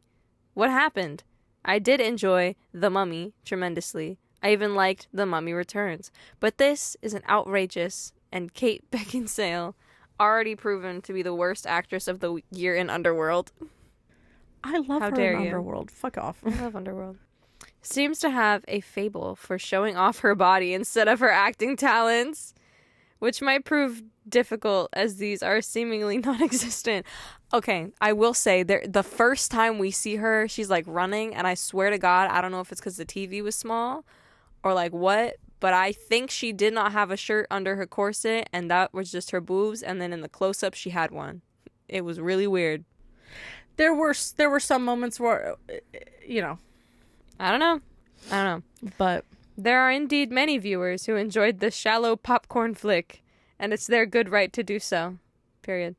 What happened? I did enjoy The Mummy tremendously. I even liked The Mummy Returns. But this is an outrageous, and Kate Beckinsale, already proven to be the worst actress of the year in Underworld. I love her in Underworld. Fuck off. I love Underworld. Seems to have a fable for showing off her body instead of her acting talents, which might prove difficult as these are seemingly non-existent. Okay, I will say, the first time we see her, she's like running, and I swear to God, I don't know if it's because the TV was small or like what, but I think she did not have a shirt under her corset, and that was just her boobs, and then in the close-up, she had one. It was really weird. There were some moments where, I don't know. But there are indeed many viewers who enjoyed this shallow popcorn flick, and it's their good right to do so. Period.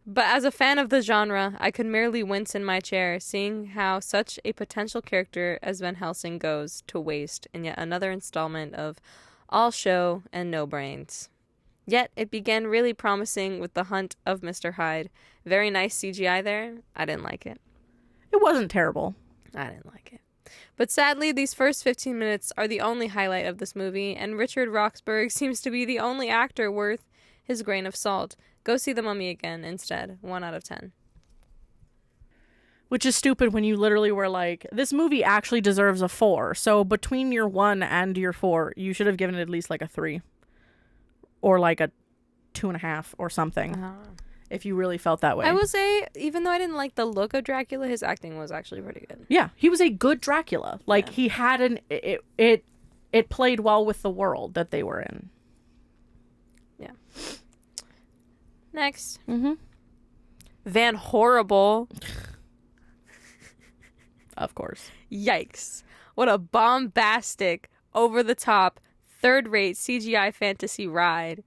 But as a fan of the genre, I could merely wince in my chair, seeing how such a potential character as Van Helsing goes to waste in yet another installment of all show and no brains. Yet it began really promising with the hunt of Mr. Hyde. Very nice CGI there. I didn't like it. It wasn't terrible. I didn't like it. But sadly, these first 15 minutes are the only highlight of this movie, and Richard Roxburgh seems to be the only actor worth his grain of salt. Go see The Mummy again instead. 1 out of 10. Which is stupid when you literally were like, this movie actually deserves a 4. So between your 1 and your 4, you should have given it at least like a 3. Or like a 2.5 or something. If you really felt that way. I will say, even though I didn't like the look of Dracula, his acting was actually pretty good. Yeah, he was a good Dracula. Like, he had it played well with the world that they were in. Yeah. Next. Van Horrible. Of course. Yikes. What a bombastic, over-the-top, third-rate CGI fantasy ride.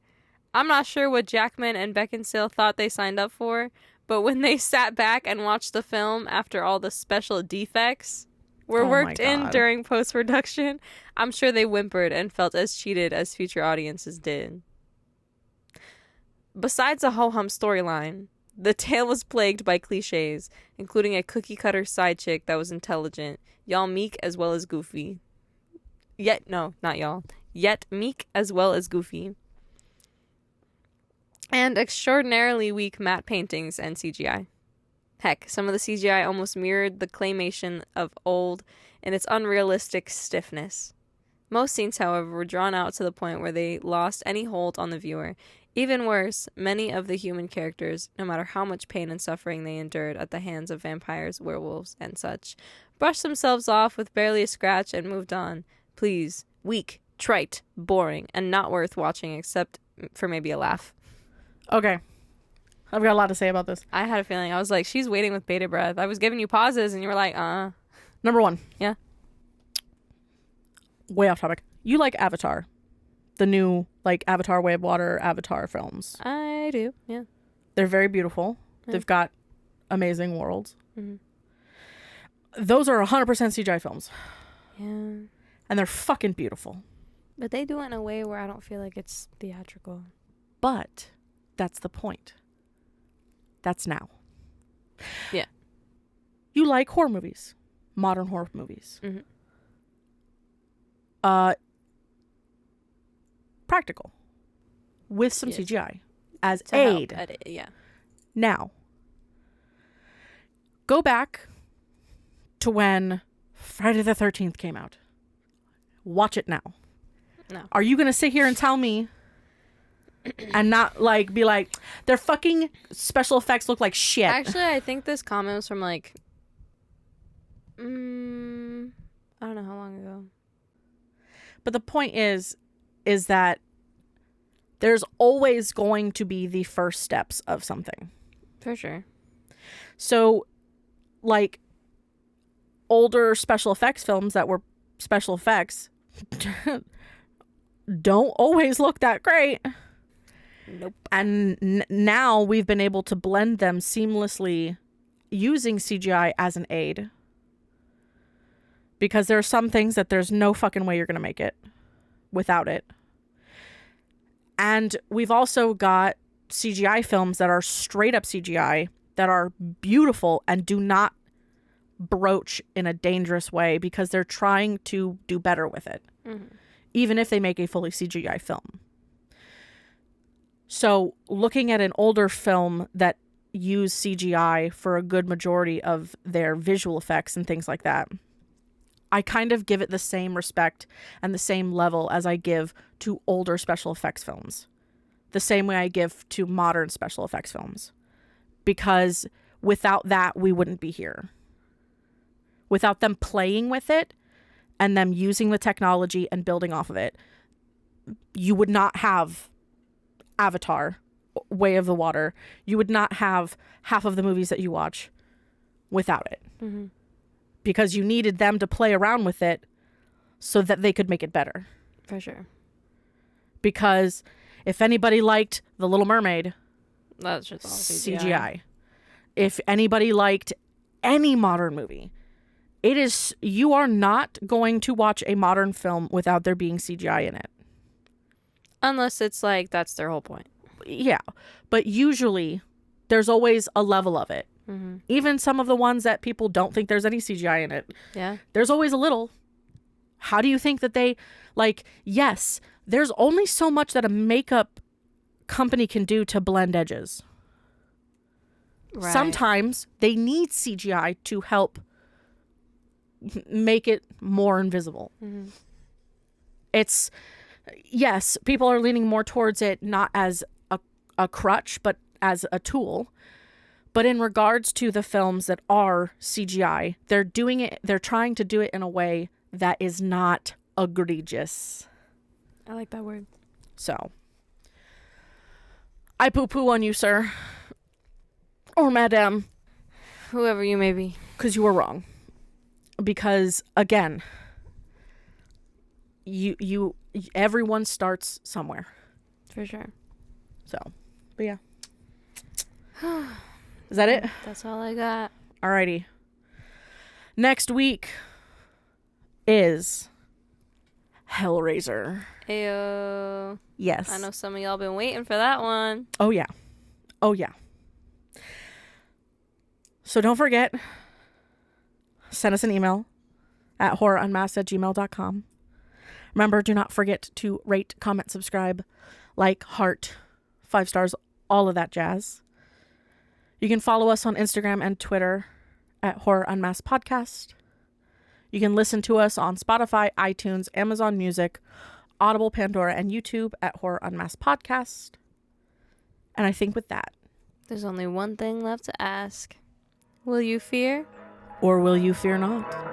I'm not sure what Jackman and Beckinsale thought they signed up for, but when they sat back and watched the film after all the special defects were worked in during post-production, I'm sure they whimpered and felt as cheated as future audiences did. Besides a ho-hum storyline, the tale was plagued by cliches, including a cookie-cutter side chick that was intelligent, y'all meek as well as goofy. not y'all. Yet meek as well as goofy. And extraordinarily weak matte paintings and CGI. Heck, some of the CGI almost mirrored the claymation of old in its unrealistic stiffness. Most scenes, however, were drawn out to the point where they lost any hold on the viewer. Even worse, many of the human characters, no matter how much pain and suffering they endured at the hands of vampires, werewolves, and such, brushed themselves off with barely a scratch and moved on. Please, weak, trite, boring, and not worth watching except for maybe a laugh. Okay. I've got a lot to say about this. I had a feeling. I was like, she's waiting with bated breath. I was giving you pauses, and you were like, Number 1. Yeah. Way off topic. You like Avatar. The new, like, Avatar Way of Water, Avatar films. I do, yeah. They're very beautiful. Yeah. They've got amazing worlds. Mm-hmm. Those are 100% CGI films. Yeah. And they're fucking beautiful. But they do it in a way where I don't feel like it's theatrical. But that's the point. That's now. Yeah. You like horror movies. Modern horror movies. Mm-hmm. Practical. With some Yes. CGI. As To aid. help edit, yeah. Now. Go back to when Friday the 13th came out. Watch it now. No. Are you going to sit here and tell me and not like be like their fucking special effects look like shit? Actually, I think this comment was from like I don't know how long ago. But the point is that there's always going to be the first steps of something. For sure. So like older special effects films that were special effects don't always look that great. Nope. And now we've been able to blend them seamlessly using CGI as an aid. Because there are some things that there's no fucking way you're going to make it without it. And we've also got CGI films that are straight up CGI that are beautiful and do not broach in a dangerous way because they're trying to do better with it. Mm-hmm. Even if they make a fully CGI film. So looking at an older film that used CGI for a good majority of their visual effects and things like that, I kind of give it the same respect and the same level as I give to older special effects films. The same way I give to modern special effects films. Because without that, we wouldn't be here. Without them playing with it and them using the technology and building off of it, you would not have Avatar, Way of the Water. You would not have half of the movies that you watch without it. Mm-hmm. Because you needed them to play around with it so that they could make it better. For sure. Because if anybody liked The Little Mermaid, that's just all CGI. If anybody liked any modern movie, you are not going to watch a modern film without there being CGI in it. Unless it's like that's their whole point. Yeah. But usually there's always a level of it. Mm-hmm. Even some of the ones that people don't think there's any CGI in it. Yeah. There's always a little. How do you think that they, like, yes, there's only so much that a makeup company can do to blend edges. Right. Sometimes they need CGI to help make it more invisible. Mm-hmm. It's, yes, people are leaning more towards it not as a crutch, but as a tool. But in regards to the films that are CGI, they're trying to do it in a way that is not egregious. I like that word. So, I poo-poo on you, sir. Or madam. Whoever you may be. Because you were wrong. Because, again, everyone starts somewhere. For sure. So, but yeah. Is that it? That's all I got. Alrighty. Next week is Hellraiser. Ayo. Yes. I know some of y'all been waiting for that one. Oh, yeah. Oh, yeah. So don't forget, send us an email at horrorunmasked@gmail.com. Remember, do not forget to rate, comment, subscribe, like, heart, 5 stars, all of that jazz. You can follow us on Instagram and Twitter at Horror Unmasked Podcast. You can listen to us on Spotify, iTunes, Amazon Music, Audible, Pandora, and YouTube at Horror Unmasked Podcast. And I think with that, There's only one thing left to ask. Will you fear? or will you fear not?